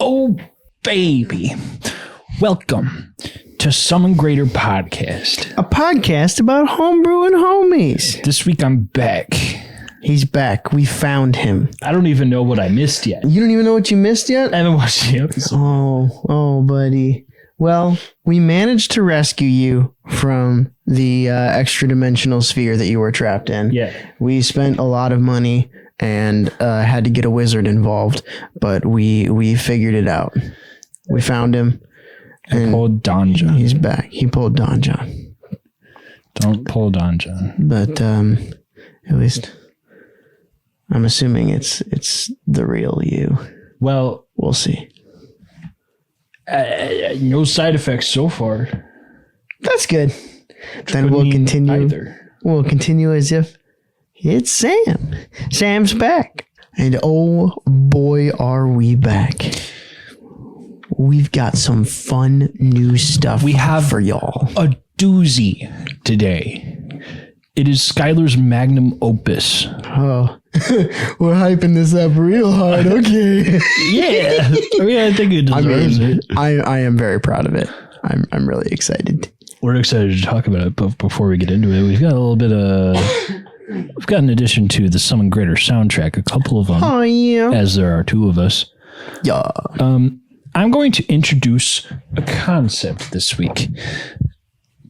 Oh, baby. Welcome to Summon Greater Podcast. A podcast about homebrew and homies. This week I'm back. He's back. We found him. I don't even know what I missed yet. You don't even know what you missed yet? I haven't watched the episode. Oh, buddy. Well, we managed to rescue you from the extra dimensional sphere that you were trapped in. Yeah. We spent a lot of money and had to get a wizard involved, but we figured it out. We found him. I pulled Donja. He's back. He pulled Donja. Don't pull Donja. But at least I'm assuming it's the real you. Well, we'll see. No side effects so far. That's good. Then we'll continue. We'll continue as if it's Sam. Sam's back. And oh boy, are we back. We've got some fun new stuff we have for y'all. A doozy today. It is Skylar's magnum opus. Oh, we're hyping this up real hard. Okay. Yeah. I think it deserves it. I am very proud of it. I'm really excited. We're excited to talk about it, but before we get into it, we've got a little bit of... We've got, in addition to the Summon Greater soundtrack, a couple of them. Oh, yeah. As there are two of us. Yeah. I'm going to introduce a concept this week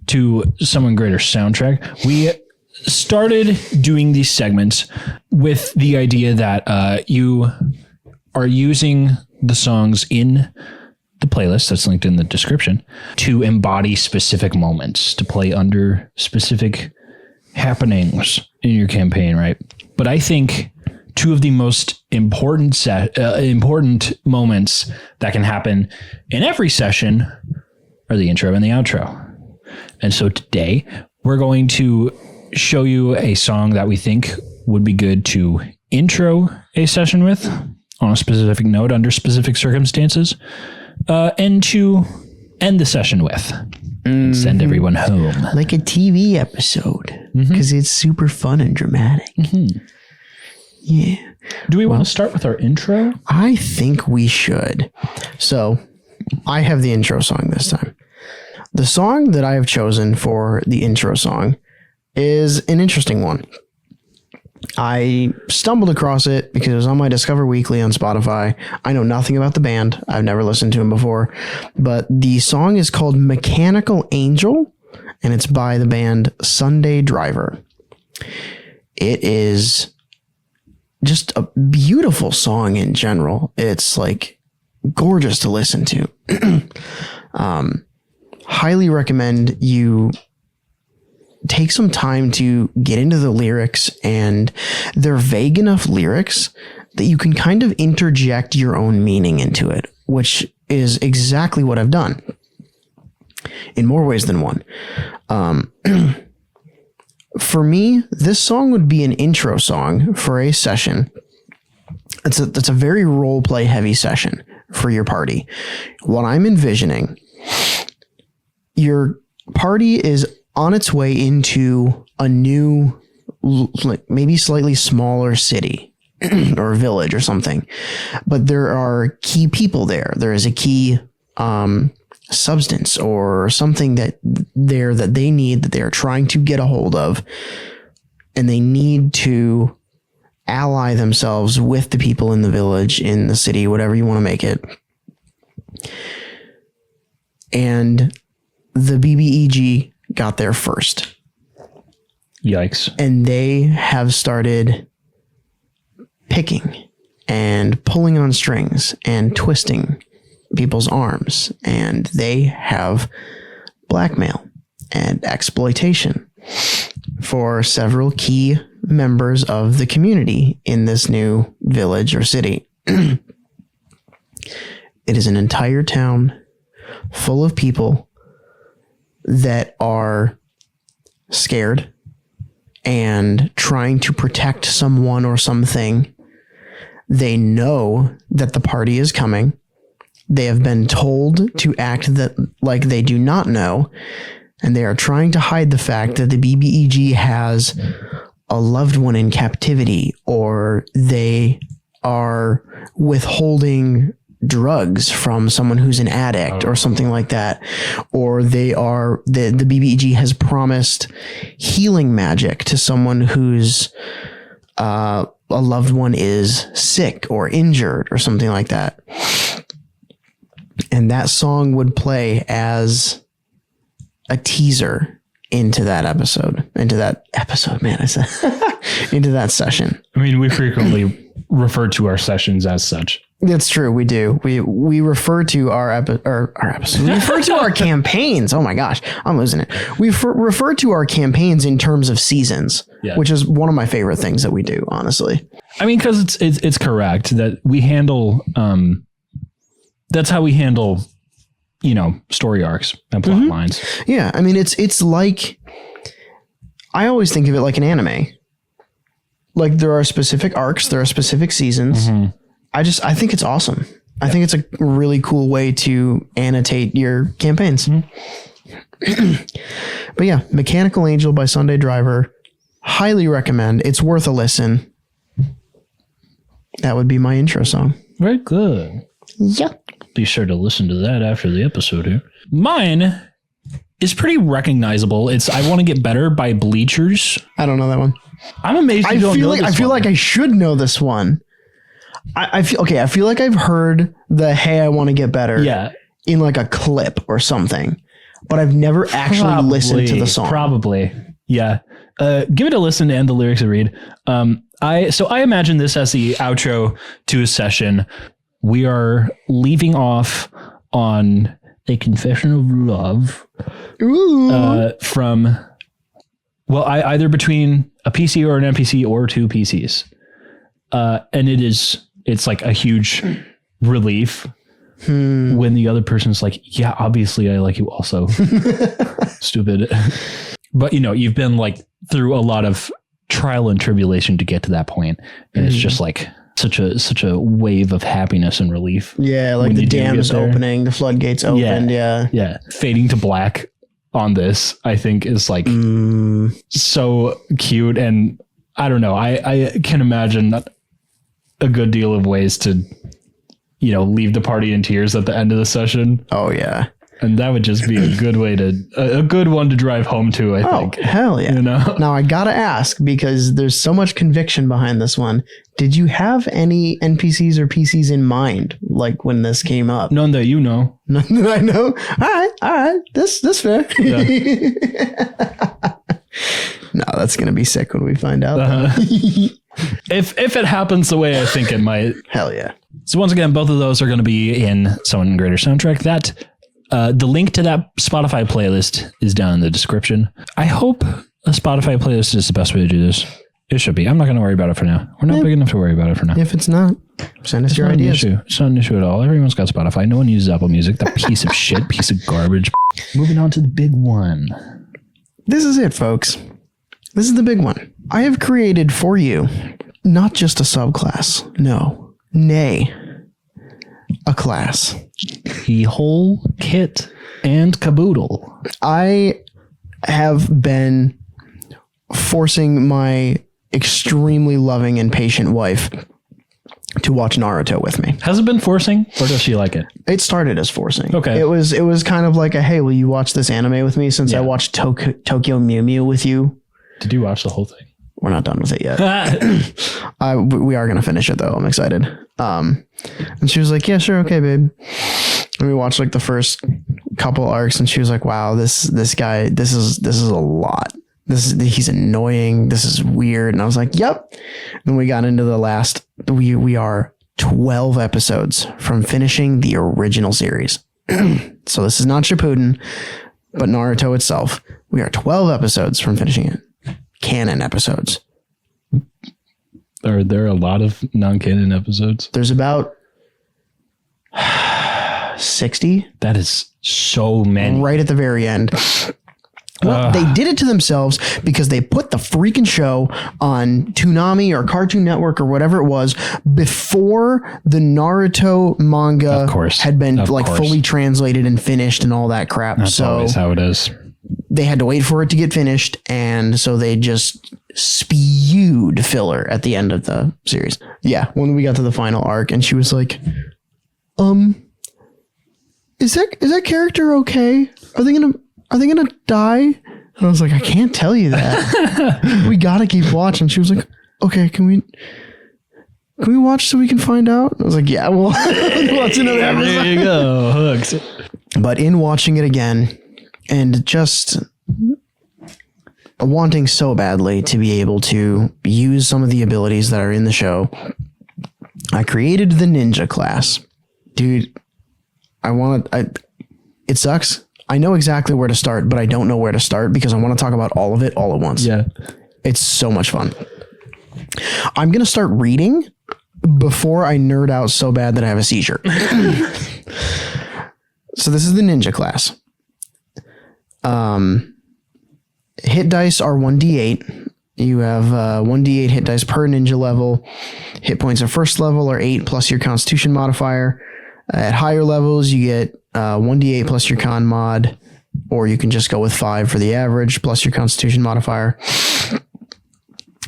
to Summon Greater soundtrack. We started doing these segments with the idea that you are using the songs in the playlist that's linked in the description to embody specific moments, to play under specific happenings in your campaign, right? But I think two of the most important moments that can happen in every session are the intro and the outro. And so today we're going to show you a song that we think would be good to intro a session with on a specific note under specific circumstances, and to end the session with. Send everyone home. Like a TV episode, because it's super fun and dramatic. Yeah. Do we want to start with our intro? I think we should. So I have the intro song this time. The song that I have chosen for the intro song is an interesting one. I stumbled across it because it was on my Discover Weekly on Spotify. I know nothing about the band. I've never listened to them before, but the song is called Mechanical Angel, and it's by the band Sunday Driver. It is just a beautiful song in general. It's like gorgeous to listen to. Highly recommend you take some time to get into the lyrics, and they're vague enough lyrics that you can kind of interject your own meaning into it, which is exactly what I've done in more ways than one. For me, this song would be an intro song for a session. It's a very role play heavy session for your party. What I'm envisioning, your party is on its way into a new, like maybe slightly smaller city or village or something, but there are key people there. There is a key substance or something that they need, that they are trying to get a hold of, and they need to ally themselves with the people in the village, in the city, whatever you want to make it. And the BBEG got there first. Yikes. And they have started picking and pulling on strings and twisting people's arms, and they have blackmail and exploitation for several key members of the community in this new village or city. It is an entire town full of people that are scared and trying to protect someone or something. They know that the party is coming. They have been told to act like they do not know, and they are trying to hide the fact that the BBEG has a loved one in captivity, or they are withholding drugs from someone who's an addict or something like that. Or the BBEG has promised healing magic to someone who's a loved one is sick or injured or something like that. And that song would play as a teaser into that episode, into that session. I mean, we frequently refer to our sessions as such. That's true. We do. We refer to our episodes. We refer to our campaigns. Oh my gosh, I'm losing it. We refer to our campaigns in terms of seasons, which is one of my favorite things that we do, honestly. I mean, because it's correct that we handle. That's how we handle, story arcs and plot lines. Yeah, I mean, it's like, I always think of it like an anime. Like there are specific arcs, there are specific seasons. Mm-hmm. I think it's awesome. I think it's a really cool way to annotate your campaigns. Mm-hmm. But yeah, Mechanical Angel by Sunday Driver. Highly recommend. It's worth a listen. That would be my intro song. Very good. Yeah. Be sure to listen to that after the episode here. Mine is pretty recognizable. It's I Want to Get Better by Bleachers. I don't know that one. I'm amazed you don't know this one. I feel like I should know this one. I feel like I've heard the "Hey, I Want to Get Better" in like a clip or something, but I've never actually listened to the song. Probably. Yeah. Give it a listen and the lyrics a read. I imagine this as the outro to a session. We are leaving off on a confession of love from, either between a PC or an NPC or two PCs. And it's like a huge relief when the other person's like, yeah, obviously I like you also. Stupid. But you've been like through a lot of trial and tribulation to get to that point. And it's just like such a wave of happiness and relief. Yeah. Like the dam is opening, the floodgates opened. Yeah. Yeah. Fading to black on this, I think is like so cute. And I don't know. I can imagine a good deal of ways to, leave the party in tears at the end of the session. Oh yeah. And that would just be a good way a good one to drive home to, I think. Oh, hell yeah. Now I got to ask, because there's so much conviction behind this one. Did you have any NPCs or PCs in mind, like when this came up? None that you know. None that I know. All right. This fair. Yeah. No, that's going to be sick when we find out. If it happens the way I think it might. Hell yeah. So once again, both of those are going to be in Summon Greater Soundtrack. The link to that Spotify playlist is down in the description. I hope a Spotify playlist is the best way to do this. It should be. I'm not going to worry about it for now. We're not big enough to worry about it for now. If it's not, send us your ideas. It's not an issue at all. Everyone's got Spotify. No one uses Apple Music. That piece of shit, piece of garbage. Moving on to the big one. This is it, folks. This is the big one. I have created for you not just a subclass. No. Nay. A class. The whole kit and caboodle. I have been forcing my extremely loving and patient wife to watch Naruto with me. Has it been forcing, or does she like it? It started as forcing. Okay. It was kind of like a, hey, will you watch this anime with me, since I watched Tokyo Mew Mew with you? Did you watch the whole thing? We're not done with it yet. We are going to finish it though. I'm excited. And she was like, yeah, sure. Okay, babe. And we watched like the first couple arcs, and she was like, wow, this guy, this is a lot. He's annoying. This is weird. And I was like, yep. And we got into the last, we are 12 episodes from finishing the original series. So this is not Shippuden, but Naruto itself. We are 12 episodes from finishing it. Canon episodes. Are there a lot of non-canon episodes? There's about 60. That is so many. Right at the very end. Well, they did it to themselves because they put the freaking show on Toonami or Cartoon Network or whatever it was before the Naruto manga had been fully translated and finished and all that crap. That's always how it is. They had to wait for it to get finished, and so they just spewed filler at the end of the series. Yeah, when we got to the final arc, and she was like, is that character okay? Are they gonna die? And I was like, I can't tell you that. We gotta keep watching. She was like, okay, can we watch so we can find out? I was like, yeah, we'll watch another episode. There you go, hooks. But in watching it again and just wanting so badly to be able to use some of the abilities that are in the show, I created the ninja class. Dude, it sucks. I know exactly where to start, but I don't know where to start because I want to talk about all of it all at once. Yeah. It's so much fun. I'm going to start reading before I nerd out so bad that I have a seizure. So this is the ninja class. Hit dice are 1d8. You have 1d8 hit dice per ninja level. Hit points at first level are 8 plus your constitution modifier. At higher levels, you get 1d8 plus your con mod, or you can just go with 5 for the average plus your constitution modifier.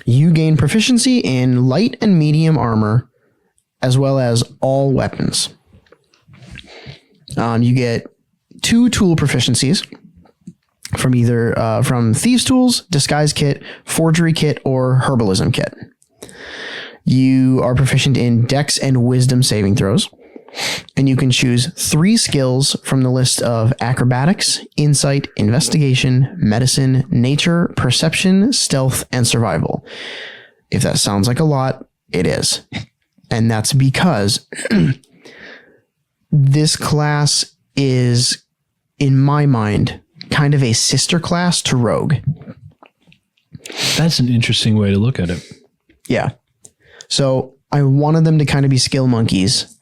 You gain proficiency in light and medium armor, as well as all weapons. You get 2 tool proficiencies from either from Thieves' Tools, Disguise Kit, Forgery Kit, or Herbalism Kit. You are proficient in Dex and Wisdom saving throws, and you can choose 3 skills from the list of Acrobatics, Insight, Investigation, Medicine, Nature, Perception, Stealth, and Survival. If that sounds like a lot, it is. And that's because this class is, in my mind, kind of a sister class to Rogue. That's an interesting way to look at it. Yeah. So I wanted them to kind of be skill monkeys,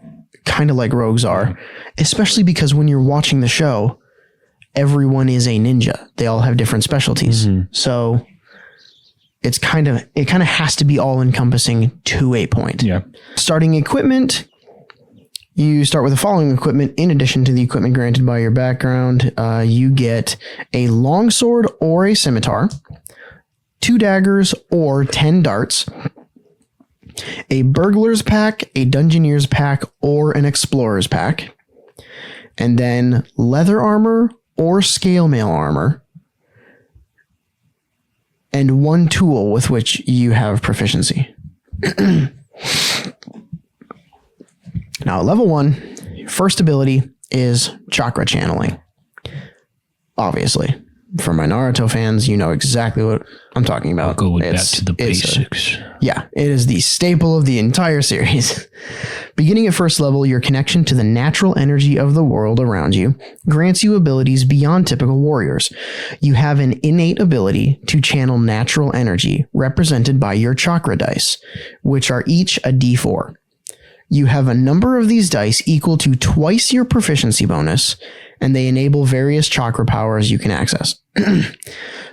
kind of like Rogues are, especially because when you're watching the show, everyone is a ninja. They all have different specialties. Mm-hmm. So it kind of has to be all encompassing to a point. Yeah. Starting equipment. You start with the following equipment. In addition to the equipment granted by your background, you get a longsword or a scimitar, 2 daggers or 10 darts, a burglar's pack, a dungeoneer's pack, or an explorer's pack, and then leather armor or scale mail armor, and 1 tool with which you have proficiency. Now, at level 1, first ability is chakra channeling. Obviously, for my Naruto fans, you know exactly what I'm talking about. I'll go back to the basics. It is the staple of the entire series. Beginning at first level, your connection to the natural energy of the world around you grants you abilities beyond typical warriors. You have an innate ability to channel natural energy, represented by your chakra dice, which are each a d4. You have a number of these dice equal to twice your proficiency bonus, and they enable various chakra powers you can access.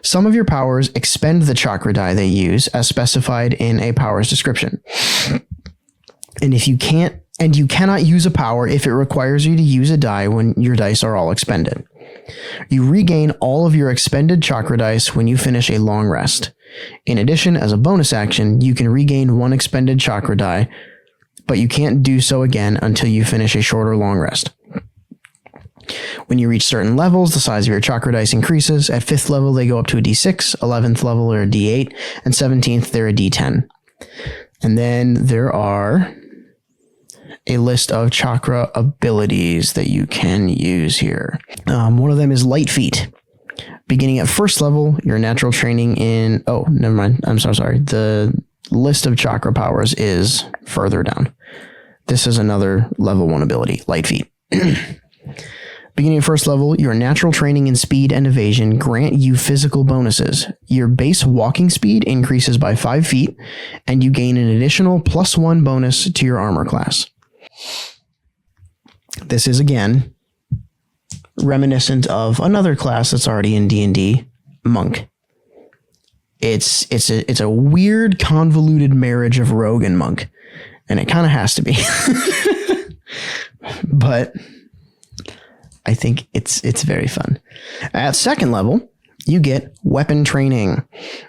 Some of your powers expend the chakra die they use, as specified in a power's description. And you cannot use a power if it requires you to use a die when your dice are all expended. You regain all of your expended chakra dice when you finish a long rest. In addition, as a bonus action, you can regain 1 expended chakra die, but you can't do so again until you finish a short or long rest. When you reach certain levels, the size of your chakra dice increases. At 5th level, they go up to a d6, 11th level, they're a d8, and 17th, they're a d10. And then there are a list of chakra abilities that you can use here. One of them is Light Feet. Beginning at 1st level, your natural training in... Oh, never mind. I'm so sorry. The list of chakra powers is further down. This is another level 1 ability, Light Feet. Beginning at 1st level, your natural training in speed and evasion grant you physical bonuses. Your base walking speed increases by 5 feet, and you gain an additional +1 bonus to your armor class. This is, again, reminiscent of another class that's already in D&D, Monk. It's a weird, convoluted marriage of rogue and monk, and it kind of has to be. But I think it's very fun. At 2nd level, you get weapon training.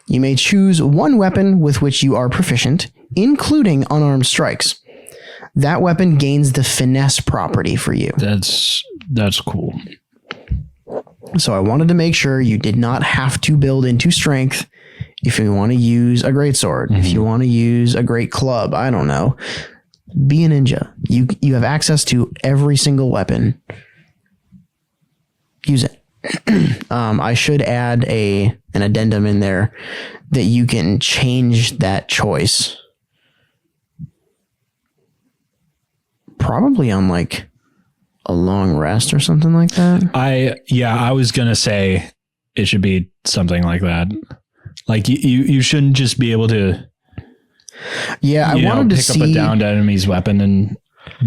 You may choose 1 weapon with which you are proficient, including unarmed strikes. that weapon gains the finesse property for you. That's cool. So I wanted to make sure you did not have to build into strength if you want to use a great sword, if you want to use a great club, I don't know. Be a ninja. You have access to every single weapon. Use it. I should add an addendum in there that you can change that choice. Probably on like a long rest or something like that. I was gonna say it should be something like that. Like you shouldn't just be able to. Yeah, I wanted to pick up a downed enemy's weapon and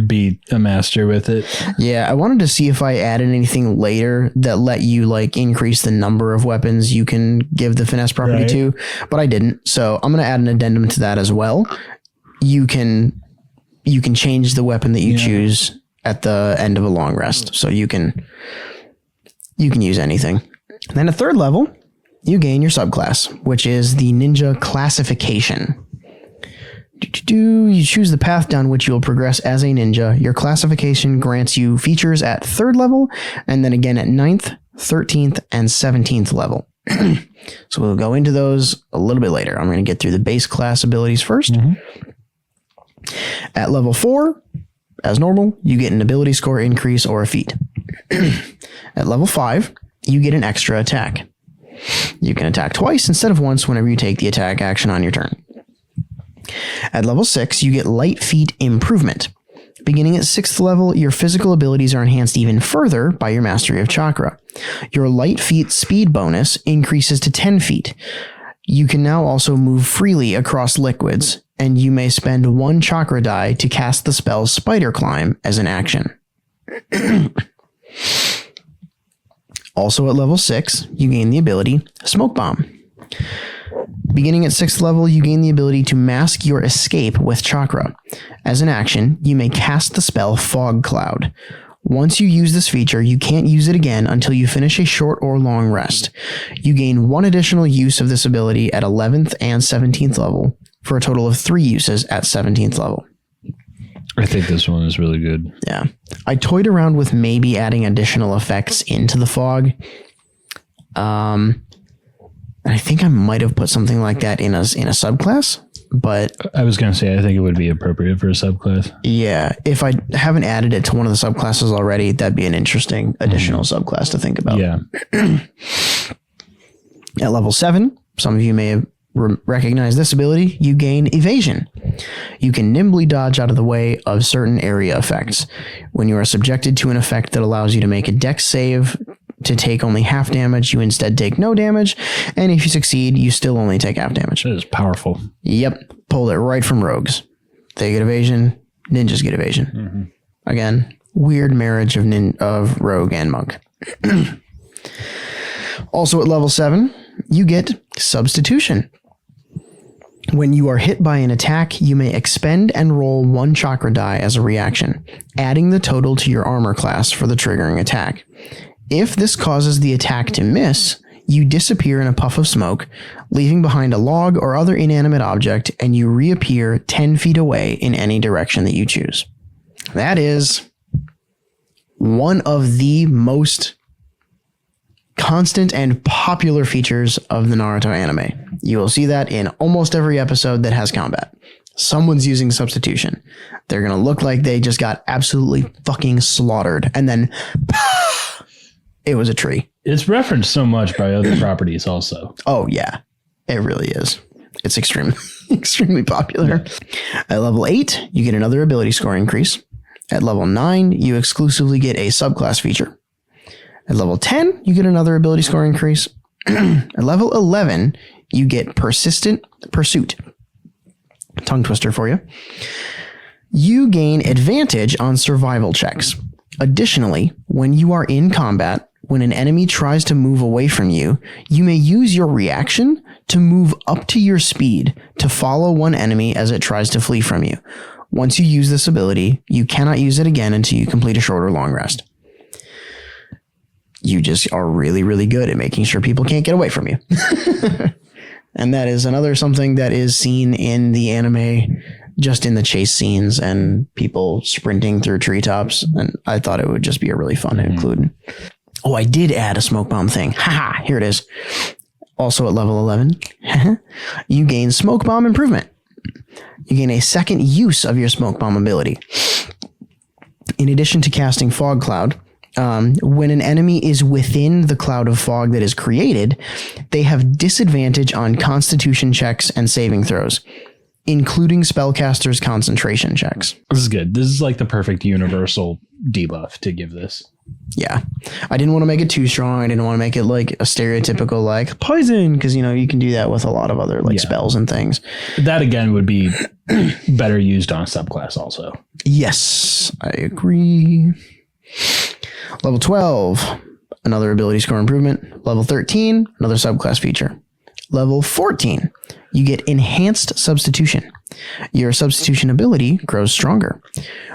be a master with it. Yeah, I wanted to see if I added anything later that let you like increase the number of weapons you can give the finesse property to, but I didn't. So I'm gonna add an addendum to that as well. You can change the weapon that you choose at the end of a long rest. So you can use anything. And then at 3rd level, you gain your subclass, which is the ninja classification. You choose the path down which you will progress as a ninja. Your classification grants you features at 3rd level, and then again at 9th, 13th, and 17th level. So we'll go into those a little bit later. I'm going to get through the base class abilities first. At level 4, as normal, you get an ability score increase or a feat. At level 5, you get an extra attack. You can attack twice instead of once whenever you take the attack action on your turn. At level 6, you get light feet improvement. Beginning at 6th level, your physical abilities are enhanced even further by your mastery of chakra. Your light feet speed bonus increases to 10 feet. You can now also move freely across liquids, and you may spend 1 chakra die to cast the spell Spider Climb as an action. Also at level 6, you gain the ability Smoke Bomb. Beginning at 6th level, you gain the ability to mask your escape with chakra. As an action, you may cast the spell Fog Cloud. Once you use this feature, you can't use it again until you finish a short or long rest. You gain 1 additional use of this ability at 11th and 17th level, for a total of 3 uses at 17th level. I think this one is really good. Yeah. I toyed around with maybe adding additional effects into the fog. I think I might have put something like that in a subclass, but I was going to say, I think it would be appropriate for a subclass. Yeah. If I haven't added it to one of the subclasses already, that'd be an interesting additional subclass to think about. Yeah. At level 7, some of you may have recognized this ability. You gain evasion. You can nimbly dodge out of the way of certain area effects. When you are subjected to an effect that allows you to make a dex save to take only half damage, you instead take no damage, and if you succeed, you still only take half damage. That is powerful. Yep. Pulled it right from rogues. They get evasion, ninjas get evasion. Again, weird marriage of rogue and monk. Also at level 7, you get substitution. When you are hit by an attack, you may expend and roll 1 chakra die as a reaction, adding the total to your armor class for the triggering attack. If this causes the attack to miss, you disappear in a puff of smoke, leaving behind a log or other inanimate object, and you reappear 10 feet away in any direction that you choose. That is one of the most constant and popular features of the Naruto anime. You will see that in almost every episode that has combat. Someone's using substitution. They're going to look like they just got absolutely fucking slaughtered, and then it was a tree. It's referenced so much by other properties also. Oh, yeah. It really is. It's extremely popular. At level 8, you get another ability score increase. At level 9, you exclusively get a subclass feature. At level 10, you get another ability score increase. At level 11, you get Persistent Pursuit. Tongue twister for you. You gain advantage on survival checks. Additionally, when you are in combat, when an enemy tries to move away from you, you may use your reaction to move up to your speed to follow one enemy as it tries to flee from you. Once you use this ability, you cannot use it again until you complete a short or long rest. You just are really, really good at making sure people can't get away from you. And that is another something that is seen in the anime just in the chase scenes and people sprinting through treetops. And I thought it would just be a really fun to include. Oh, I did add a smoke bomb thing. Haha, here it is. Also at level 11, you gain smoke bomb improvement. You gain a second use of your smoke bomb ability. In addition to casting fog cloud, when an enemy is within the cloud of fog that is created, they have disadvantage on constitution checks and saving throws, including spellcasters' concentration checks. This is good. This is like the perfect universal debuff to give this. Yeah. I didn't want to make it too strong. I didn't want to make it like a stereotypical like poison, because, you know, you can do that with a lot of other like spells and things. That again would be better used on a subclass also. Yes, I agree. Level 12, another ability score improvement. Level 13, another subclass feature. Level 14, you get enhanced substitution. Your substitution ability grows stronger.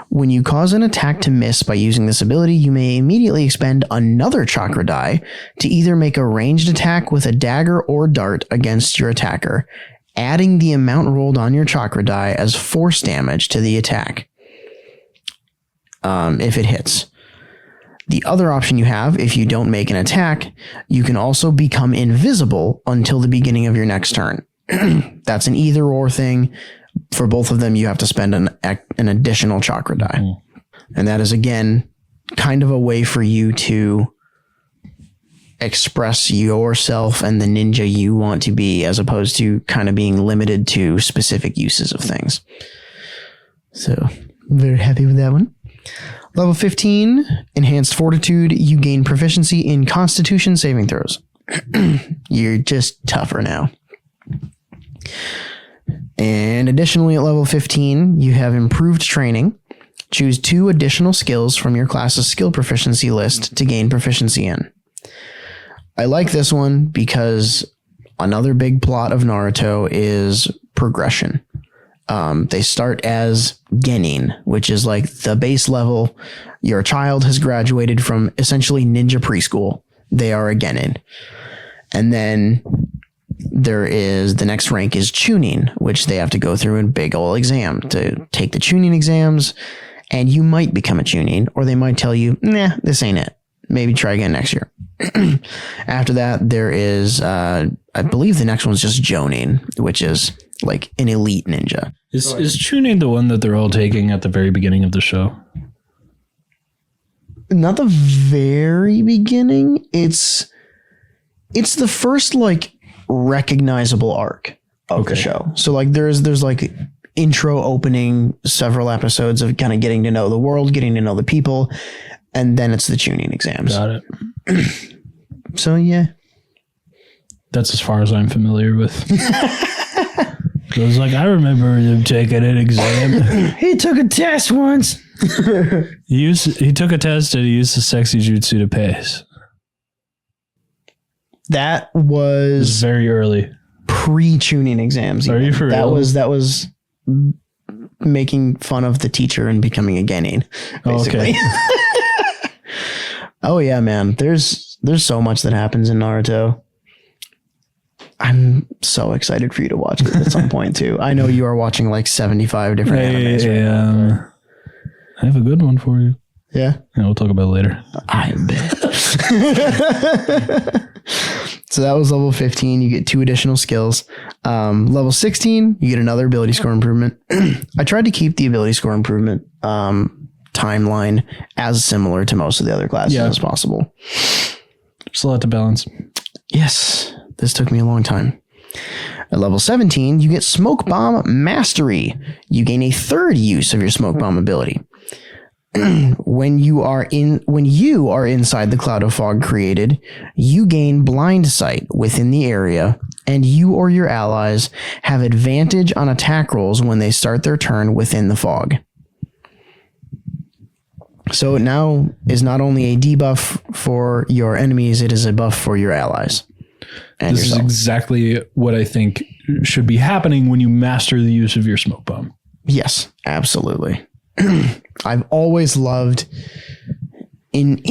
When you cause an attack to miss by using this ability, you may immediately expend another chakra die to either make a ranged attack with a dagger or dart against your attacker, adding the amount rolled on your chakra die as force damage to the attack. If it hits. The other option you have, if you don't make an attack, you can also become invisible until the beginning of your next turn. That's an either or thing. For both of them, you have to spend an additional chakra die. And that is, again, kind of a way for you to express yourself and the ninja you want to be, as opposed to kind of being limited to specific uses of things. So, very happy with that one. Level 15, Enhanced Fortitude. You gain proficiency in Constitution saving throws. You're just tougher now. And additionally, at level 15, you have Improved Training. Choose 2 additional skills from your class's skill proficiency list to gain proficiency in. I like this one because another big plot of Naruto is progression. They start as genin, which is like the base level. Your child has graduated from essentially ninja preschool. They are a genin. And then there is the next rank is chunin, which they have to go through a big old exam to take the chunin exams. And you might become a chunin, or they might tell you, nah, this ain't it. Maybe try again next year. After that, there is, I believe the next one's just jonin, which is like an elite ninja. Is Chunin the one that they're all taking at the very beginning of the show? Not the very beginning. It's the first like recognizable arc of the show. So like there's like intro opening, several episodes of kind of getting to know the world, getting to know the people, and then it's the tuning exams. Got it. So yeah. That's as far as I'm familiar with. I was like, I remember him taking an exam. He took a test once. He took a test and he used the sexy jutsu to pace. That It was was very early. pre-tuning exams. Are you for real? That was making fun of the teacher and becoming a genin, basically. Okay. Oh yeah, man. There's so much that happens in Naruto. I'm so excited for you to watch it at some point too. I know you are watching like 75 different animes right now. I have a good one for you. Yeah. Yeah, we'll talk about it later. I bet. So that was level 15. You get 2 additional skills. Level 16, you get another ability score improvement. I tried to keep the ability score improvement timeline as similar to most of the other classes as possible. There's a lot to balance. Yes, this took me a long time. At level 17, you get Smoke Bomb Mastery. You gain a 3rd use of your Smoke Bomb ability. When you are inside the cloud of fog created, you gain blind sight within the area, and you or your allies have advantage on attack rolls when they start their turn within the fog. So it now is not only a debuff for your enemies, it is a buff for your allies. And This yourself. is exactly what I think should be happening when you master the use of your smoke bomb. Yes, absolutely. I've always loved in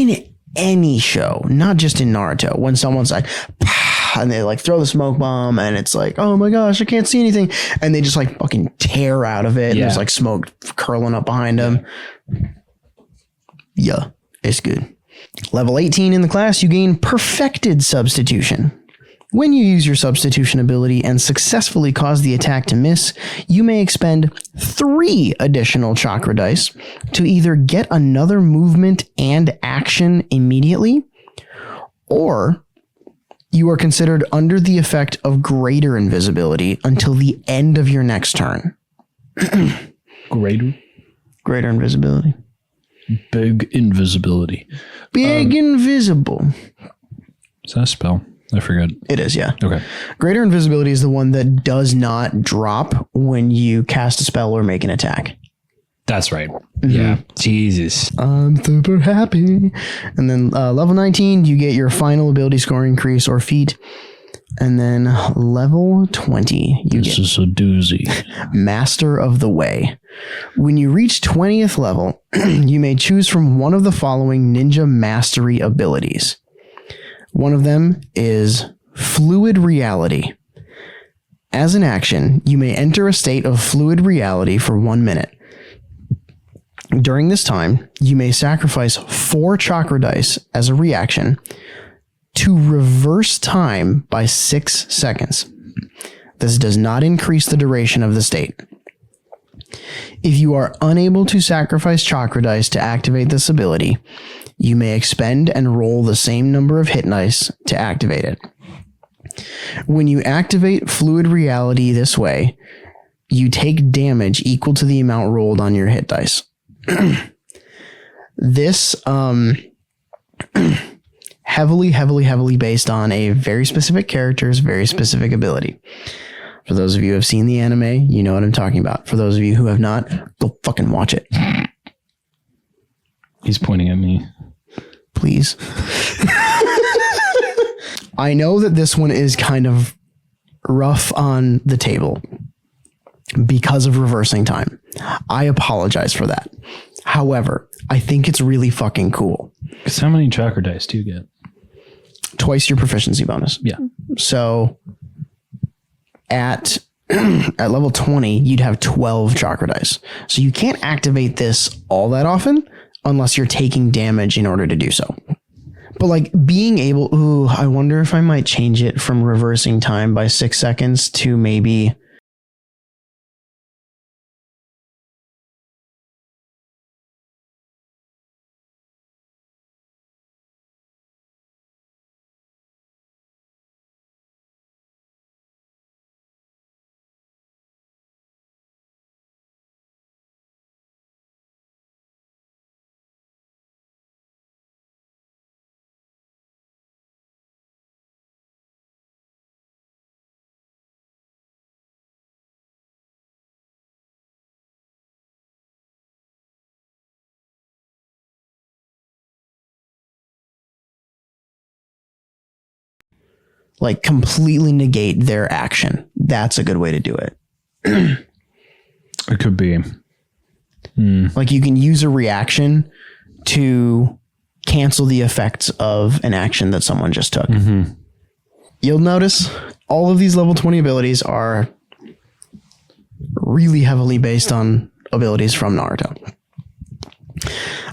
any show, not just in Naruto, when someone's like, and they like throw the smoke bomb and it's like, oh my gosh, I can't see anything. And they just like fucking tear out of it. And there's like smoke curling up behind them. Yeah, it's good. Level 18 in the class, you gain Perfected Substitution. When you use your substitution ability and successfully cause the attack to miss, you may expend 3 additional chakra dice to either get another movement and action immediately, or you are considered under the effect of greater invisibility until the end of your next turn. Greater invisibility. Big invisibility. Big invisible. Is that a spell? I forget. It is, yeah. Okay. Greater invisibility is the one that does not drop when you cast a spell or make an attack. That's right. Yeah. Jesus. I'm super happy. And then level 19, you get your final ability score increase or feat. And then level 20, you This get is a doozy. Master of the Way. When you reach 20th level, you may choose from one of the following ninja mastery abilities. One of them is Fluid Reality. As an action, you may enter a state of fluid reality for 1 minute. During this time, you may sacrifice 4 chakra dice as a reaction to reverse time by 6 seconds. This does not increase the duration of the state. If you are unable to sacrifice chakra dice to activate this ability, you may expend and roll the same number of hit dice to activate it. When you activate Fluid Reality this way, you take damage equal to the amount rolled on your hit dice. This heavily based on a very specific character's very specific ability. For those of you who have seen the anime, you know what I'm talking about. For those of you who have not, go fucking watch it. He's pointing at me. Please. I know that this one is kind of rough on the table because of reversing time. I apologize for that. However, I think it's really fucking cool. Because how many chakra dice do you get? Twice your proficiency bonus. Yeah. So at level 20, you'd have 12 chakra dice. So you can't activate this all that often unless you're taking damage in order to do so. But like being able, I wonder if I might change it from reversing time by 6 seconds to maybe like completely negate their action. That's a good way to do it. It could be. Like you can use a reaction to cancel the effects of an action that someone just took. Mm-hmm. You'll notice all of these level 20 abilities are really heavily based on abilities from Naruto.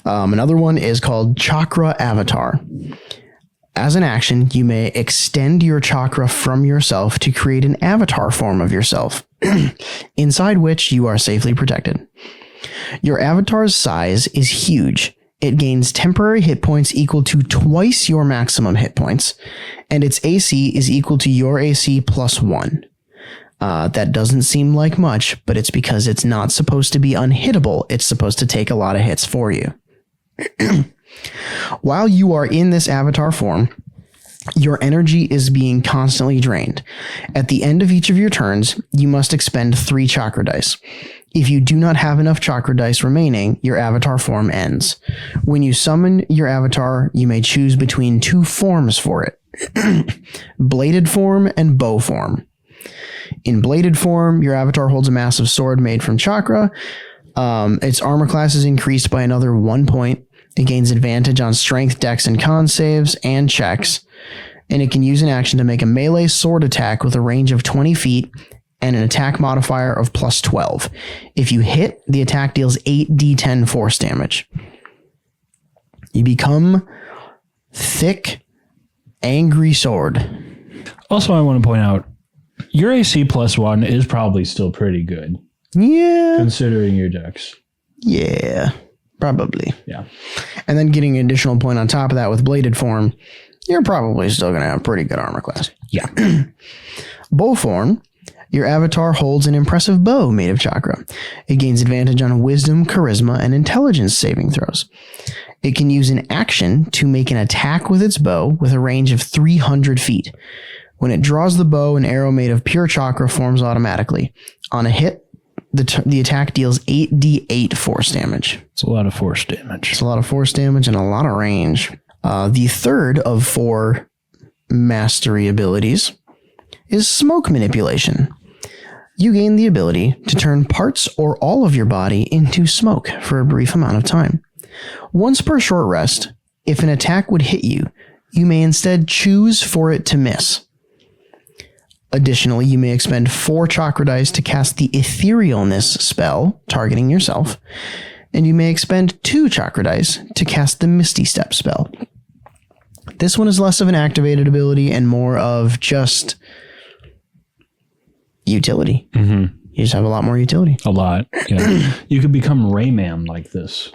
Another one is called Chakra Avatar. As an action, you may extend your chakra from yourself to create an avatar form of yourself, inside which you are safely protected. Your avatar's size is huge. It gains temporary hit points equal to twice your maximum hit points, and its AC is equal to your AC plus 1. That doesn't seem like much, but it's because it's not supposed to be unhittable. It's supposed to take a lot of hits for you. While you are in this avatar form, your energy is being constantly drained. At the end of each of your turns, you must expend 3 chakra dice. If you do not have enough chakra dice remaining, your avatar form ends. When you summon your avatar, you may choose between 2 forms for it. Bladed form and bow form. In bladed form, your avatar holds a massive sword made from chakra. Its armor class is increased by another 1 point. It gains advantage on strength, dex, and con saves and checks. and it can use an action to make a melee sword attack with a range of 20 feet and an attack modifier of plus 12. If you hit, the attack deals 8d10 force damage. You become thick, angry sword. Also, I want to point out, your AC +1 is probably still pretty good. Yeah. Considering your dex. Yeah, probably. Yeah. And then getting an additional point on top of that with bladed form, you're probably still going to have pretty good armor class. Yeah. Bow form, your avatar holds an impressive bow made of chakra. It gains advantage on wisdom, charisma, and intelligence saving throws. It can use an action to make an attack with its bow with a range of 300 feet. When it draws the bow, an arrow made of pure chakra forms automatically. On a hit, the attack deals 8d8 force damage. It's a lot of force damage. It's a lot of force damage and a lot of range. The third of 4 mastery abilities is smoke manipulation. You gain the ability to turn parts or all of your body into smoke for a brief amount of time. Once per short rest, if an attack would hit you, you may instead choose for it to miss. Additionally, you may expend 4 chakra dice to cast the Etherealness spell, targeting yourself, and you may expend 2 chakra dice to cast the Misty Step spell. This one is less of an activated ability and more of just utility. Mm-hmm. You just have a lot more utility. A lot, yeah. You could become Rayman like this.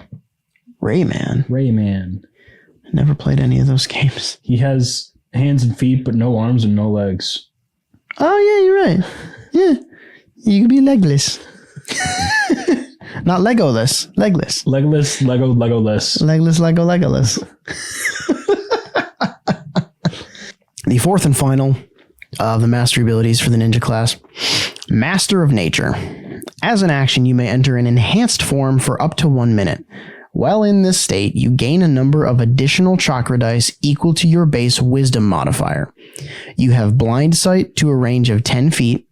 Rayman? Rayman. I never played any of those games. He has hands and feet, but no arms and no legs. Oh, yeah, you're right. Yeah. You could be legless. Not Legoless. Legless. Legless, Legoless. Legless, Legoless. The fourth and final of the mastery abilities for the ninja class, Master of Nature. As an action, you may enter an enhanced form for up to 1 minute. While in this state, you gain a number of additional chakra dice equal to your base wisdom modifier. You have blind sight to a range of 10 feet.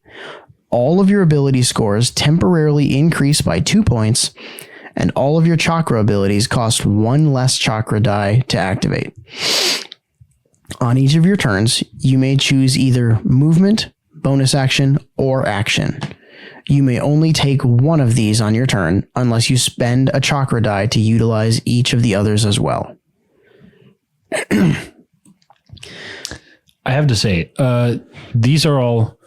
All of your ability scores temporarily increase by 2 points, and all of your chakra abilities cost 1 less chakra die to activate. On each of your turns, you may choose either movement, bonus action, or action. You may only take one of these on your turn unless you spend a chakra die to utilize each of the others as well. I have to say, these are all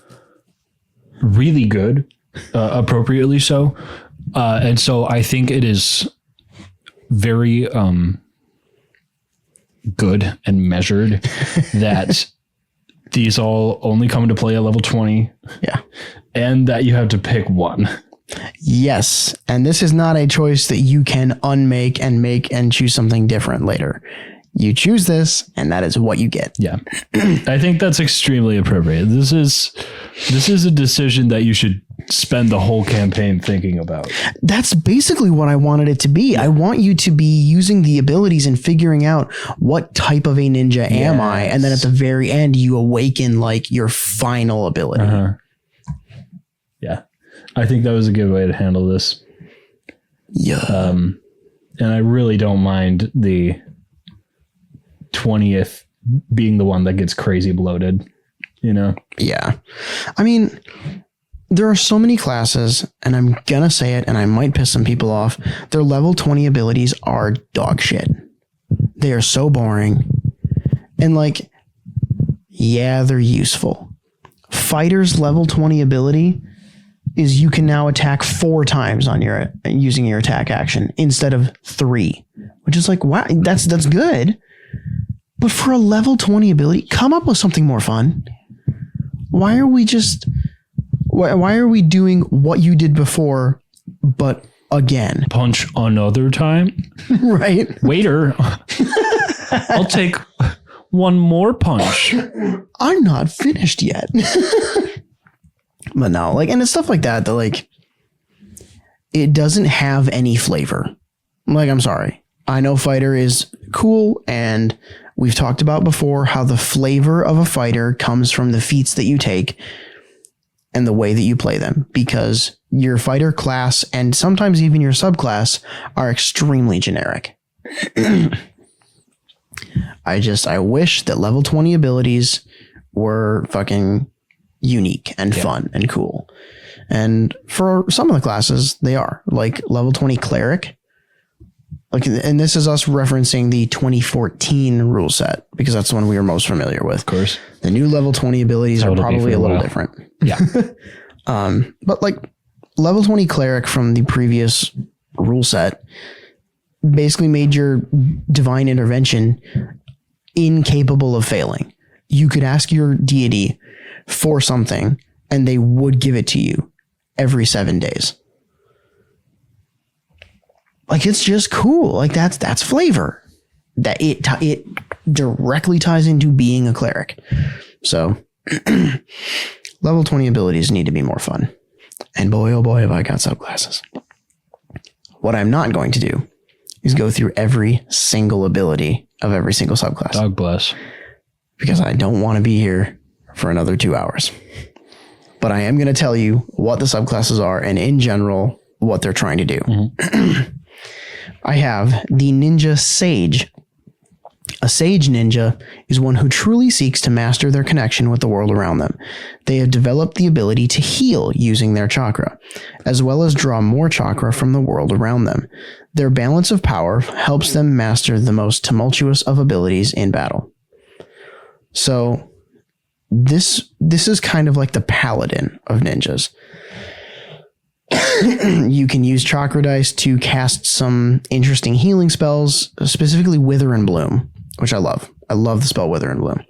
really good, appropriately so. And so I think it is very good and measured that these all only come into play at level 20. Yeah. And that you have to pick one. Yes. And this is not a choice that you can unmake and make and choose something different later. You choose this, and that is what you get. Yeah. I think that's extremely appropriate. This is a decision that you should spend the whole campaign thinking about. That's basically what I wanted it to be. I want you to be using the abilities and figuring out what type of a ninja am I, and then at the very end you awaken like your final ability. Uh-huh. Yeah. I think that was a good way to handle this. Yeah. And I really don't mind the 20th being the one that gets crazy bloated, you know? Yeah. I mean, there are so many classes, and I'm gonna say it, and I might piss some people off. Their level 20 abilities are dog shit. They are so boring. And like, yeah, they're useful. Fighter's level 20 ability is you can now attack 4 times on your using your attack action instead of 3, which is like, wow, that's good. But for a level 20 ability, come up with something more fun. Why are we doing what you did before, but again? Punch another time? Right. Waiter, I'll take one more punch. I'm not finished yet. But no, like, and it's stuff like that like, it doesn't have any flavor. Like, I'm sorry. I know fighter is cool, and we've talked about before how the flavor of a fighter comes from the feats that you take and the way that you play them, because your fighter class and sometimes even your subclass are extremely generic. I wish that level 20 abilities were fucking unique and fun and cool. And for some of the classes, they are. Like level 20 cleric. Like, and this is us referencing the 2014 rule set because that's the one we are most familiar with. Of course. The new level 20 abilities are probably a little different. Yeah. But like level 20 cleric from the previous rule set basically made your divine intervention incapable of failing. You could ask your deity for something and they would give it to you every 7 days. Like, it's just cool. Like that's flavor that it directly ties into being a cleric. So level 20 abilities need to be more fun. And boy, oh boy, have I got subclasses. What I'm not going to do is go through every single ability of every single subclass. God bless. Because I don't want to be here for another 2 hours. But I am going to tell you what the subclasses are and in general, what they're trying to do. Mm-hmm. I have the Ninja Sage. A Sage Ninja is one who truly seeks to master their connection with the world around them. They have developed the ability to heal using their chakra, as well as draw more chakra from the world around them. Their balance of power helps them master the most tumultuous of abilities in battle. So this is kind of like the paladin of ninjas. You can use chakra dice to cast some interesting healing spells, specifically Wither and Bloom, which I love. I love the spell Wither and Bloom.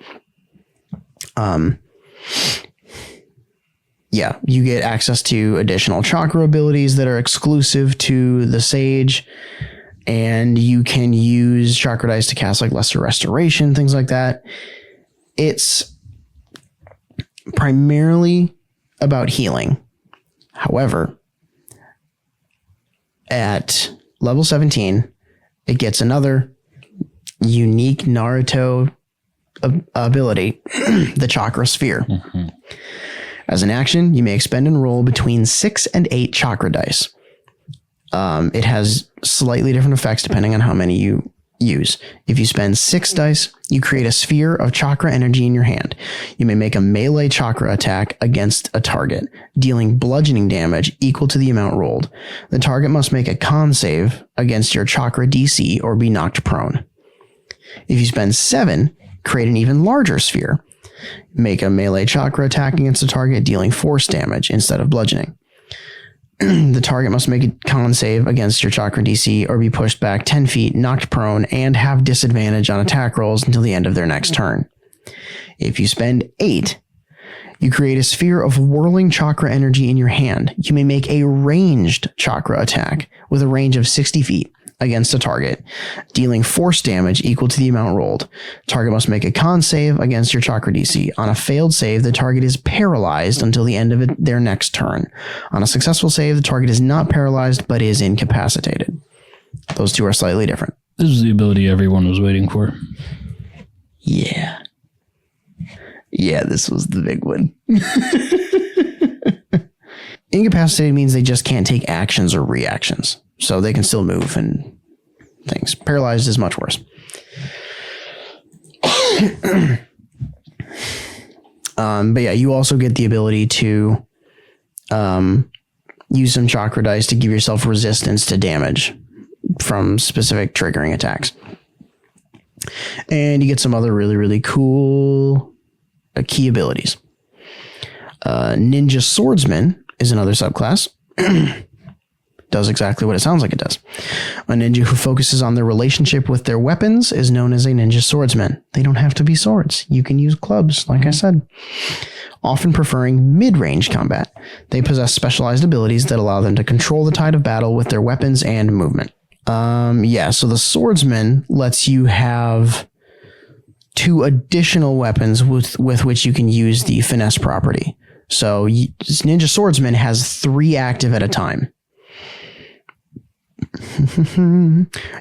Yeah, you get access to additional chakra abilities that are exclusive to the Sage, and you can use chakra dice to cast like Lesser Restoration, things like that. It's primarily about healing. However, at level 17, it gets another unique Naruto ability, the Chakra Sphere. Mm-hmm. As an action, you may expend and roll between 6 and 8 chakra dice. It has slightly different effects depending on how many you use. If you spend 6 dice, you create a sphere of chakra energy in your hand. You may make a melee chakra attack against a target, dealing bludgeoning damage equal to the amount rolled. The target must make a con save against your chakra DC or be knocked prone. If you spend 7, create an even larger sphere. Make a melee chakra attack against a target, dealing force damage instead of bludgeoning. The target must make a con save against your chakra DC or be pushed back 10 feet, knocked prone, and have disadvantage on attack rolls until the end of their next turn. If you spend 8, you create a sphere of whirling chakra energy in your hand. You may make a ranged chakra attack with a range of 60 feet against a target, dealing force damage equal to the amount rolled. Target must make a con save against your chakra DC. On a failed save, the target is paralyzed until the end of their next turn. On a successful save, the target is not paralyzed, but is incapacitated. Those two are slightly different. This is the ability everyone was waiting for. Yeah. Yeah, this was the big one. Incapacitated means they just can't take actions or reactions. So they can still move and things. Paralyzed is much worse. But yeah, you also get the ability to use some chakra dice to give yourself resistance to damage from specific triggering attacks. And you get some other really, really cool key abilities. Ninja Swordsman is another subclass. Does exactly what it sounds like it does. A ninja who focuses on their relationship with their weapons is known as a ninja swordsman. They don't have to be swords. You can use clubs, like I said. Often preferring mid-range combat. They possess specialized abilities that allow them to control the tide of battle with their weapons and movement. So the swordsman lets you have 2 additional weapons with which you can use the finesse property. So Ninja Swordsman has 3 active at a time.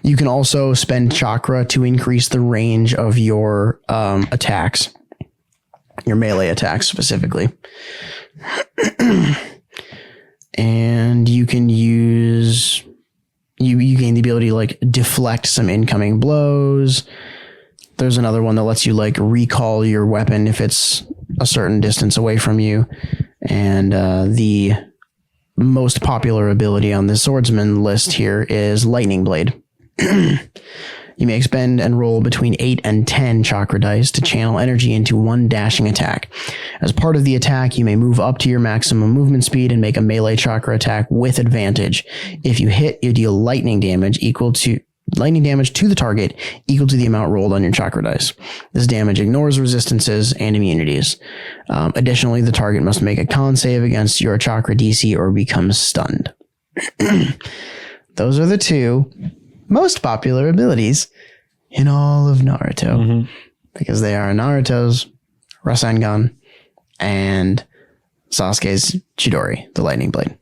You can also spend chakra to increase the range of your attacks, your melee attacks specifically. And you can use, you gain the ability to like deflect some incoming blows. There's another one that lets you like recall your weapon if it's a certain distance away from you. And the most popular ability on the swordsman list here is Lightning Blade. You may expend and roll between 8 and 10 chakra dice to channel energy into one dashing attack. As part of the attack, you may move up to your maximum movement speed and make a melee chakra attack with advantage. If you hit, you deal lightning damage to the target equal to the amount rolled on your chakra dice. This damage ignores resistances and immunities. Additionally, the target must make a con save against your chakra DC or become stunned. Those are the two most popular abilities in all of Naruto, because they are Naruto's Rasengan and Sasuke's Chidori, the Lightning Blade.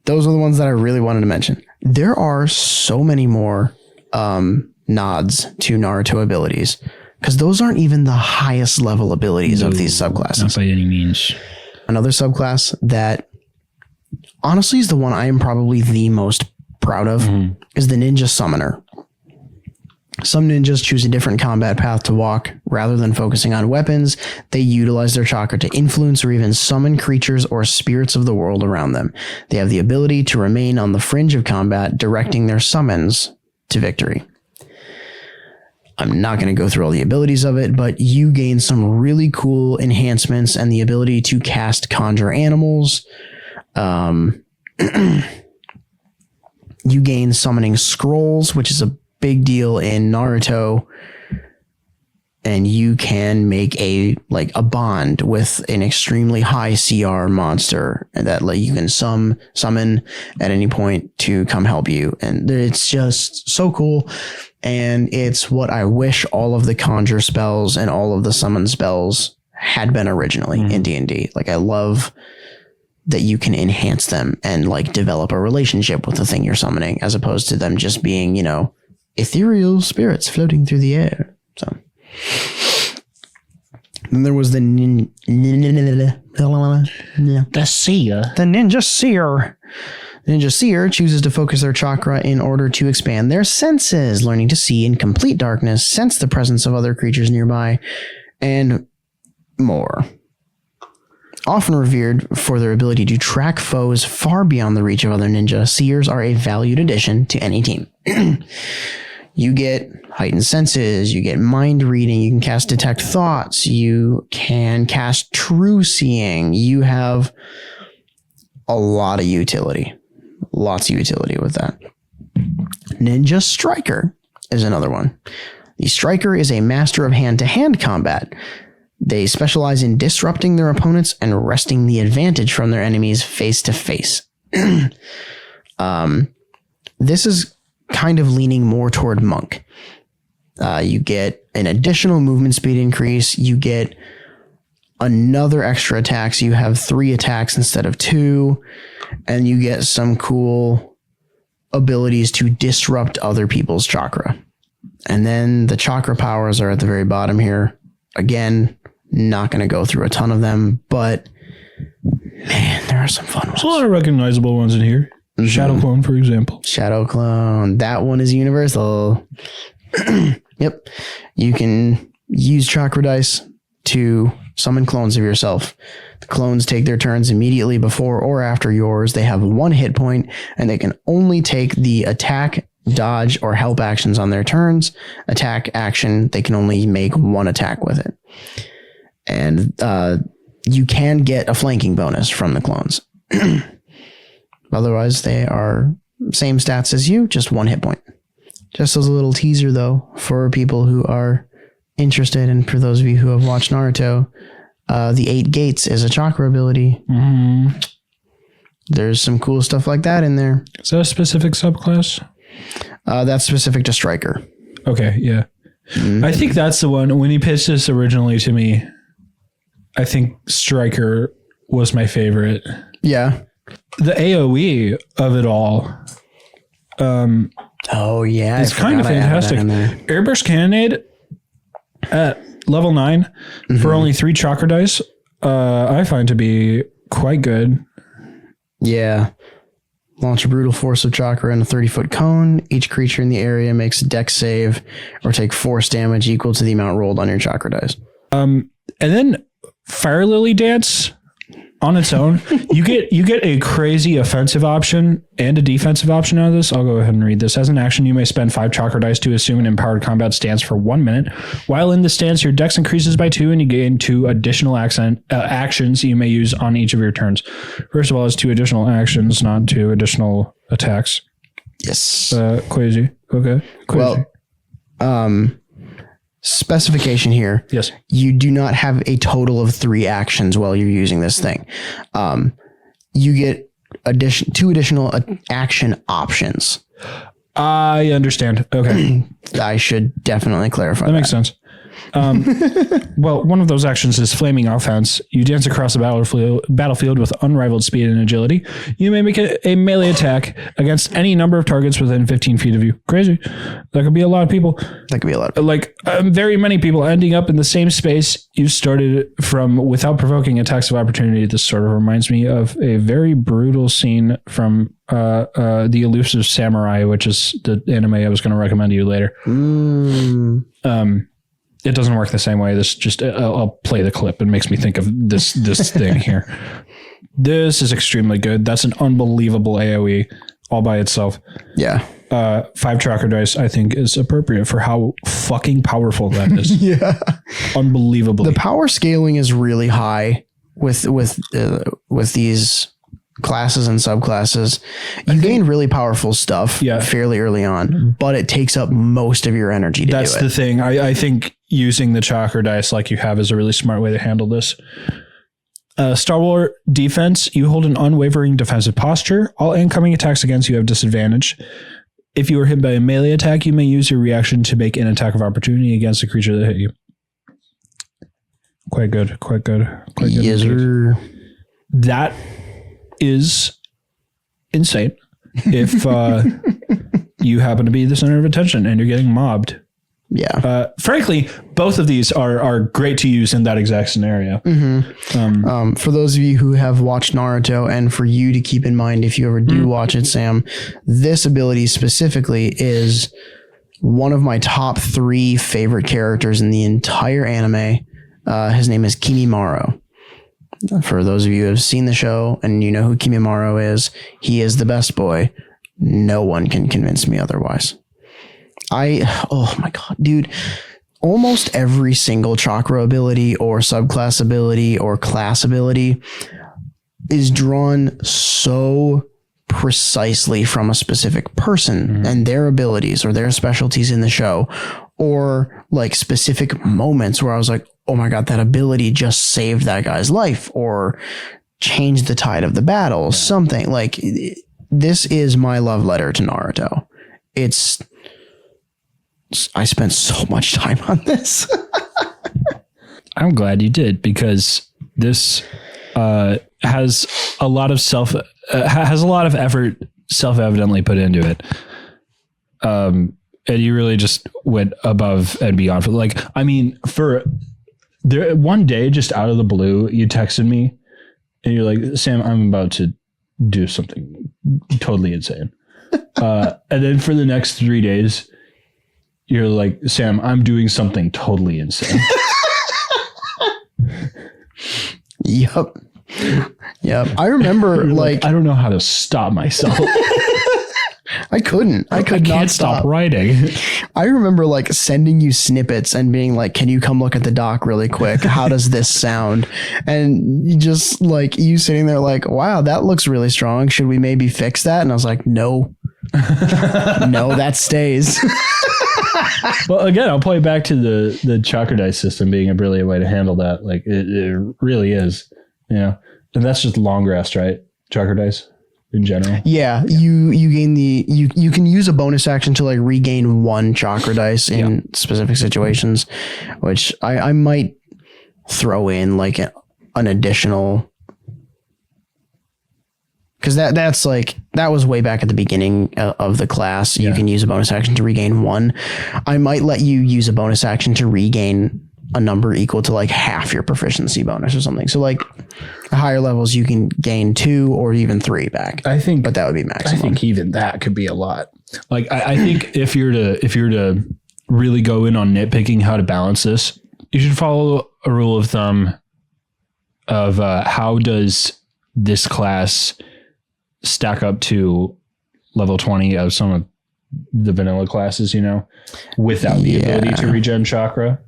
Those are the ones that I really wanted to mention. There are so many more nods to Naruto abilities, because those aren't even the highest level abilities of these subclasses. Not by any means. Another subclass that honestly is the one I am probably the most proud of is the Ninja Summoner. Some ninjas choose a different combat path to walk. Rather than focusing on weapons, they utilize their chakra to influence or even summon creatures or spirits of the world around them. They have the ability to remain on the fringe of combat, directing their summons to victory. I'm not going to go through all the abilities of it, but you gain some really cool enhancements and the ability to cast conjure animals. You gain summoning scrolls, which is a big deal in Naruto, and you can make a bond with an extremely high CR monster that you can summon at any point to come help you, and it's just so cool. And it's what I wish all of the conjure spells and all of the summon spells had been originally in D&D. Like, I love that you can enhance them and develop a relationship with the thing you're summoning, as opposed to them just being, ethereal spirits floating through the air. So then there was the Seer. The Ninja Seer. The Ninja Seer chooses to focus their chakra in order to expand their senses, learning to see in complete darkness, sense the presence of other creatures nearby, and more. Often revered for their ability to track foes far beyond the reach of other ninja, Seers are a valued addition to any team. You get heightened senses, you get mind reading, you can cast detect thoughts, you can cast true seeing, you have a lot of utility. Lots of utility with that. Ninja Striker is another one. The Striker is a master of hand-to-hand combat. They specialize in disrupting their opponents and wresting the advantage from their enemies face to face. This is kind of leaning more toward monk. You get an additional movement speed increase. You get another extra attack. So you have 3 attacks instead of 2. And you get some cool abilities to disrupt other people's chakra. And then the chakra powers are at the very bottom here. Again, not going to go through a ton of them, but man, there are some fun ones. There's a lot of recognizable ones in here. Shadow Clone, for example. Shadow Clone. That one is universal. Yep. You can use chakra dice to summon clones of yourself. The clones take their turns immediately before or after yours. They have 1 hit point, and they can only take the attack, dodge, or help actions on their turns. Attack action, they can only make 1 attack with it. And you can get a flanking bonus from the clones. Otherwise, they are same stats as you, just 1 hit point. Just as a little teaser, though, for people who are interested, and for those of you who have watched Naruto, the 8 gates is a chakra ability. There's some cool stuff like that in there. Is that a specific subclass? That's specific to Striker. Okay, yeah. I think that's the one. When he pitched this originally to me, I think Striker was my favorite. Yeah. The AoE of it all. Oh, yeah. It's kind of fantastic. Airburst Cannonade at level 9 for only 3 chakra dice, I find to be quite good. Yeah. Launch a brutal force of chakra in a 30-foot cone. Each creature in the area makes a dex save or take force damage equal to the amount rolled on your chakra dice. And then Fire Lily Dance on its own, you get a crazy offensive option and a defensive option out of this. I'll go ahead and read this. As an action, you may spend 5 chakra dice to assume an empowered combat stance for 1 minute. While in the stance, your dex increases by 2 and you gain 2 additional actions you may use on each of your turns. First of all, it's 2 additional actions, not 2 additional attacks. Yes. Crazy. Okay. Crazy. Well, specification here. Yes. You do not have a total of 3 actions while you're using this thing. You get 2 additional action options. I understand. Okay. I should definitely clarify that. That makes sense. Well, one of those actions is Flaming Offense. You dance across the battlefield with unrivaled speed and agility. You may make a melee attack against any number of targets within 15 feet of you. Crazy. That could be a lot of people. That could be a lot. Like very many people ending up in the same space you started from without provoking attacks of opportunity. This sort of reminds me of a very brutal scene from The Elusive Samurai, which is the anime I was going to recommend to you later. It doesn't work the same way. This just, I'll play the clip. It makes me think of this thing here. This is extremely good. That's an unbelievable AoE all by itself. Yeah. 5 chakra dice, I think, is appropriate for how fucking powerful that is. Yeah. Unbelievable. The power scaling is really high with these classes and subclasses. You gain really powerful stuff fairly early on, but it takes up most of your energy to do it. That's the thing. I think using the chakra dice like you have is a really smart way to handle this. Star Wars defense, you hold an unwavering defensive posture. All incoming attacks against you have disadvantage. If you are hit by a melee attack, you may use your reaction to make an attack of opportunity against the creature that hit you. Quite good. Yes, sir. That is insane. If you happen to be the center of attention and you're getting mobbed. Yeah. Frankly, both of these are great to use in that exact scenario. Mm-hmm. For those of you who have watched Naruto, and for you to keep in mind if you ever do watch it, Sam, this ability specifically is one of my top 3 favorite characters in the entire anime. His name is Kimimaro. For those of you who have seen the show and you know who Kimimaro is, he is the best boy. No one can convince me otherwise. Oh my God, dude. Almost every single chakra ability or subclass ability or class ability is drawn so precisely from a specific person and their abilities or their specialties in the show, or like specific moments where I was like, oh my God, that ability just saved that guy's life or changed the tide of the battle. Something like this is my love letter to Naruto. I spent so much time on this. I'm glad you did, because this has a lot of effort self-evidently put into it. And you really just went above and beyond for, like, I mean, for there one day, just out of the blue, you texted me and you're like, Sam, I'm about to do something totally insane. And then for the next 3 days, you're like, Sam, I'm doing something totally insane. Yep. I remember like, I don't know how to stop myself. I couldn't. I can't stop writing. I remember like sending you snippets and being like, can you come look at the doc really quick? How does this sound? And you just like you sitting there like, wow, that looks really strong. Should we maybe fix that? And I was like, no, that stays. Well, again, I'll play back to the chakra dice system being a brilliant way to handle that. Like it really is, you know, and that's just long rest, right? Chakra dice in general. Yeah. You gain you can use a bonus action to like regain 1 chakra dice in specific situations, which I might throw in like an additional, because that was way back at the beginning of the class. You can use a bonus action to regain 1. I might let you use a bonus action to regain a number equal to like half your proficiency bonus or something. So like higher levels, you can gain 2 or even 3 back. But that would be maximum. I think even that could be a lot. Like I think if you're to really go in on nitpicking how to balance this, you should follow a rule of thumb of how does this class stack up to level 20 of some of the vanilla classes, you know, without the ability to regen chakra.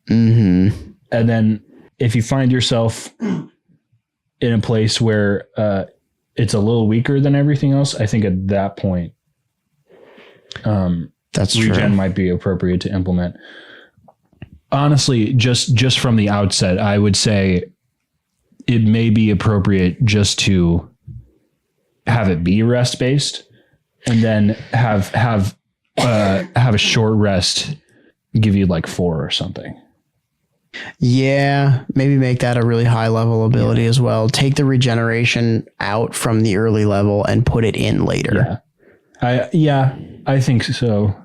Mm-hmm. And then if you find yourself in a place where it's a little weaker than everything else, I think at that point, that's regen true. might be appropriate to implement. Honestly, just from the outset, I would say it may be appropriate just to have it be rest based, and then have a short rest give you like 4 or something. Yeah, maybe make that a really high level ability as well. Take the regeneration out from the early level and put it in later. I think so.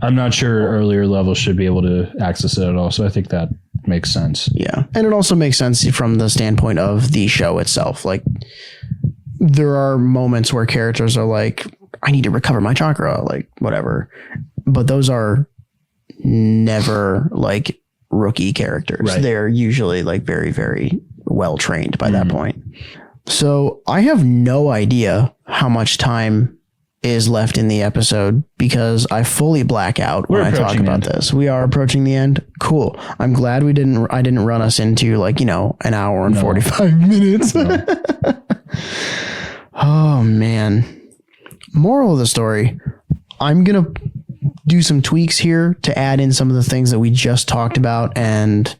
I'm not sure earlier levels should be able to access it at all, so I think that makes sense. Yeah, and it also makes sense from the standpoint of the show itself. Like, there are moments where characters are like, I need to recover my chakra, like whatever. But those are never like rookie characters. Right. They're usually like very, very well trained by that point. So I have no idea how much time is left in the episode because I fully black out when I talk about this. We are approaching the end. Cool. I'm glad I didn't run us into like, an hour and 45 minutes. No. Oh man. Moral of the story. I'm going to do some tweaks here to add in some of the things that we just talked about and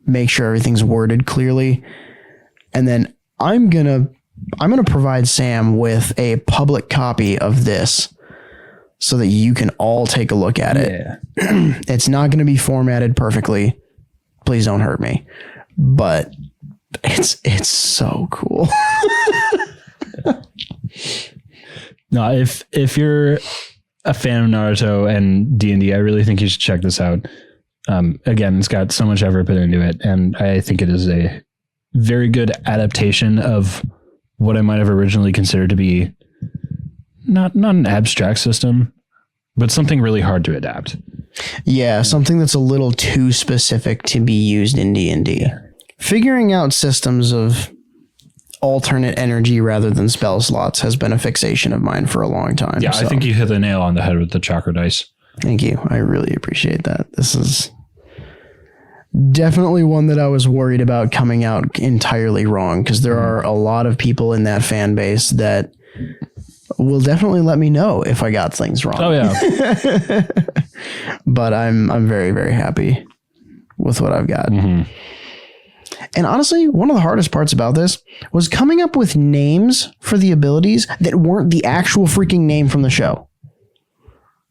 make sure everything's worded clearly. And then I'm going to provide Sam with a public copy of this so that you can all take a look at it. It's not going to be formatted perfectly. Please don't hurt me. But it's so cool. No, if you're a fan of Naruto and D&D, I really think you should check this out. Again, it's got so much effort put into it, and I think it is a very good adaptation of what I might have originally considered to be not an abstract system, but something really hard to adapt. Yeah, something that's a little too specific to be used in D&D. Yeah. Figuring out systems of alternate energy rather than spell slots has been a fixation of mine for a long time. Yeah, so. I think you hit the nail on the head with the chakra dice. Thank you. I really appreciate that. This is definitely one that I was worried about coming out entirely wrong, because there are a lot of people in that fan base that will definitely let me know if I got things wrong. Oh yeah. But I'm very, very happy with what I've got. Mm-hmm. And honestly, one of the hardest parts about this was coming up with names for the abilities that weren't the actual freaking name from the show.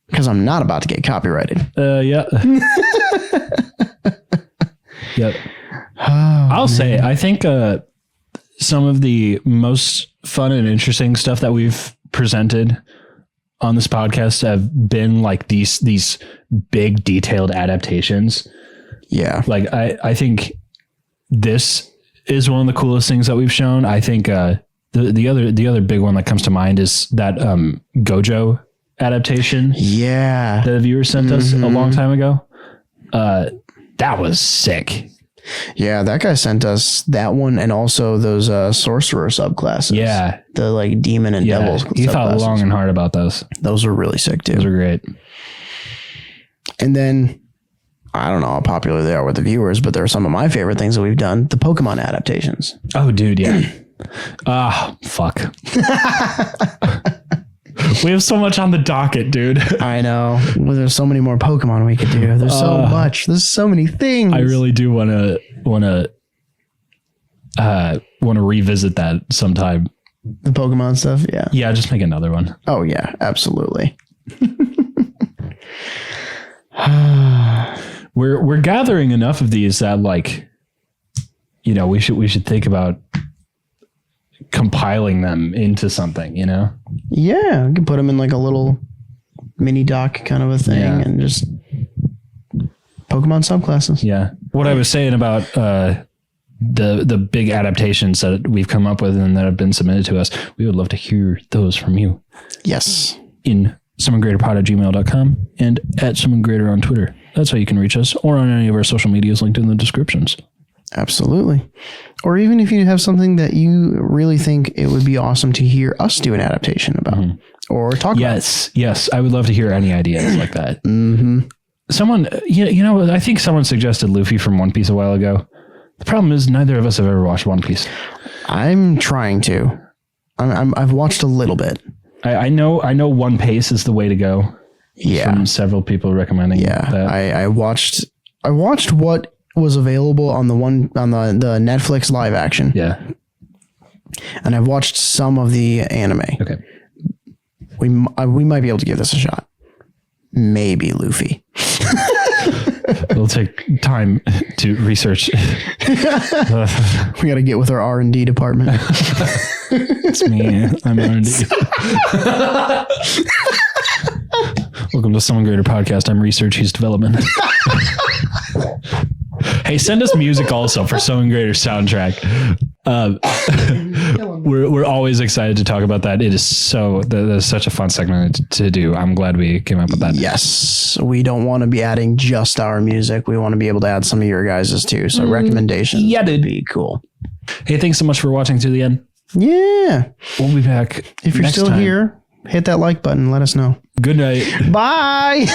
Because I'm not about to get copyrighted. Yeah. Yep. I'll say, I think some of the most fun and interesting stuff that we've presented on this podcast have been like these big detailed adaptations. Yeah. Like I think this is one of the coolest things that we've shown. I think the other big one that comes to mind is that Gojo adaptation. Yeah. That the viewer sent us a long time ago. That was sick. Yeah, that guy sent us that one and also those sorcerer subclasses. Yeah. The like demon and devil. He thought long and hard about those. Those were really sick too. Those are great. And then I don't know how popular they are with the viewers, but there are some of my favorite things that we've done. The Pokemon adaptations. Oh, dude, yeah. Fuck. We have so much on the docket, dude. I know. Well, there's so many more Pokemon we could do. There's so much. There's so many things. I really do want to revisit that sometime. The Pokemon stuff, yeah. Yeah, just make another one. Oh yeah, absolutely. We're gathering enough of these that like, we should think about compiling them into something, Yeah, we can put them in like a little mini doc kind of a thing and just Pokemon subclasses. Yeah. What I was saying about the big adaptations that we've come up with and that have been submitted to us, we would love to hear those from you. Yes. In summongreaterpod@gmail.com and at summongreater on Twitter. That's how you can reach us, or on any of our social medias linked in the descriptions. Absolutely. Or even if you have something that you really think it would be awesome to hear us do an adaptation about or talk about. Yes. I would love to hear any ideas like that. Mm-hmm. Someone, you know, I think someone suggested Luffy from One Piece a while ago. The problem is neither of us have ever watched One Piece. I'm trying to. I've watched a little bit. I know One Piece is the way to go. Yeah. From several people recommending that. I watched what was available on the Netflix live action. Yeah. And I've watched some of the anime. Okay. We might be able to give this a shot. Maybe Luffy. It'll take time to research. We got to get with our R&D department. It's me. I'm R&D. Welcome to Summon Greater Podcast. I'm research. He's development. Hey, send us music also for Summon Greater soundtrack. We're always excited to talk about that. It is that's such a fun segment to do. I'm glad we came up with that. Yes, we don't want to be adding just our music. We want to be able to add some of your guys's too. So recommendations would be cool. Hey, thanks so much for watching to the end. Yeah. We'll be back. If you're still here, hit that like button. Let us know. Good night. Bye.